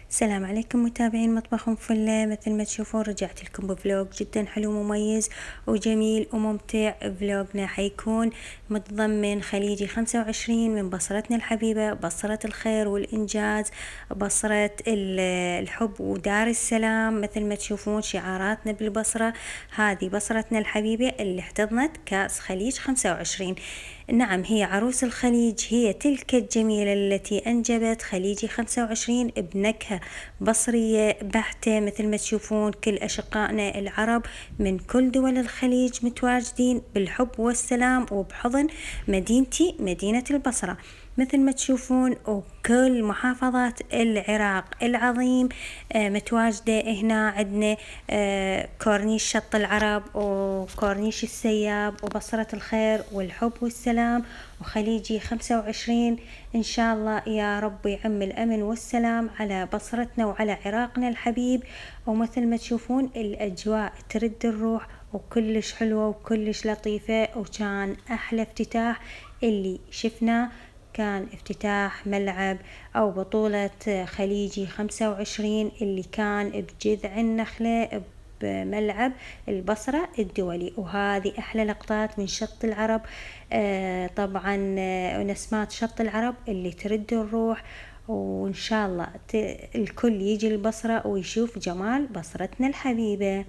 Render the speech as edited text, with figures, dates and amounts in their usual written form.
السلام عليكم متابعين مطبخ فلة. مثل ما تشوفون رجعت لكم بفلوق جدا حلو مميز وجميل وممتع. فلوقنا حيكون متضمن خليجي 25 من بصرتنا الحبيبة، بصرة الخير والإنجاز، بصرة الحب ودار السلام. مثل ما تشوفون شعاراتنا بالبصرة، هذه بصرتنا الحبيبة اللي احتضنت كأس خليج 25. نعم، هي عروس الخليج، هي تلك الجميلة التي أنجبت خليجي 25 بنكهة بصرية بحتة. مثل ما تشوفون كل أشقائنا العرب من كل دول الخليج متواجدين بالحب والسلام وبحضن مدينتي مدينة البصرة. مثل ما تشوفون وكل محافظات العراق العظيم متواجدة هنا. عندنا كورنيش شط العرب وكورنيش السياب وبصرة الخير والحب والسلام وخليجي 25. إن شاء الله يا رب يعم الأمن والسلام على بصرتنا وعلى عراقنا الحبيب. ومثل ما تشوفون الأجواء ترد الروح وكلش حلوة وكلش لطيفة. وكان أحلى افتتاح اللي شفناه كان افتتاح ملعب أو بطولة خليجي 25 اللي كان بجذع النخلة بملعب البصرة الدولي. وهذه أحلى لقطات من شط العرب. طبعا نسمات شط العرب اللي ترد الروح. وإن شاء الله الكل يجي البصرة ويشوف جمال بصرتنا الحبيبة.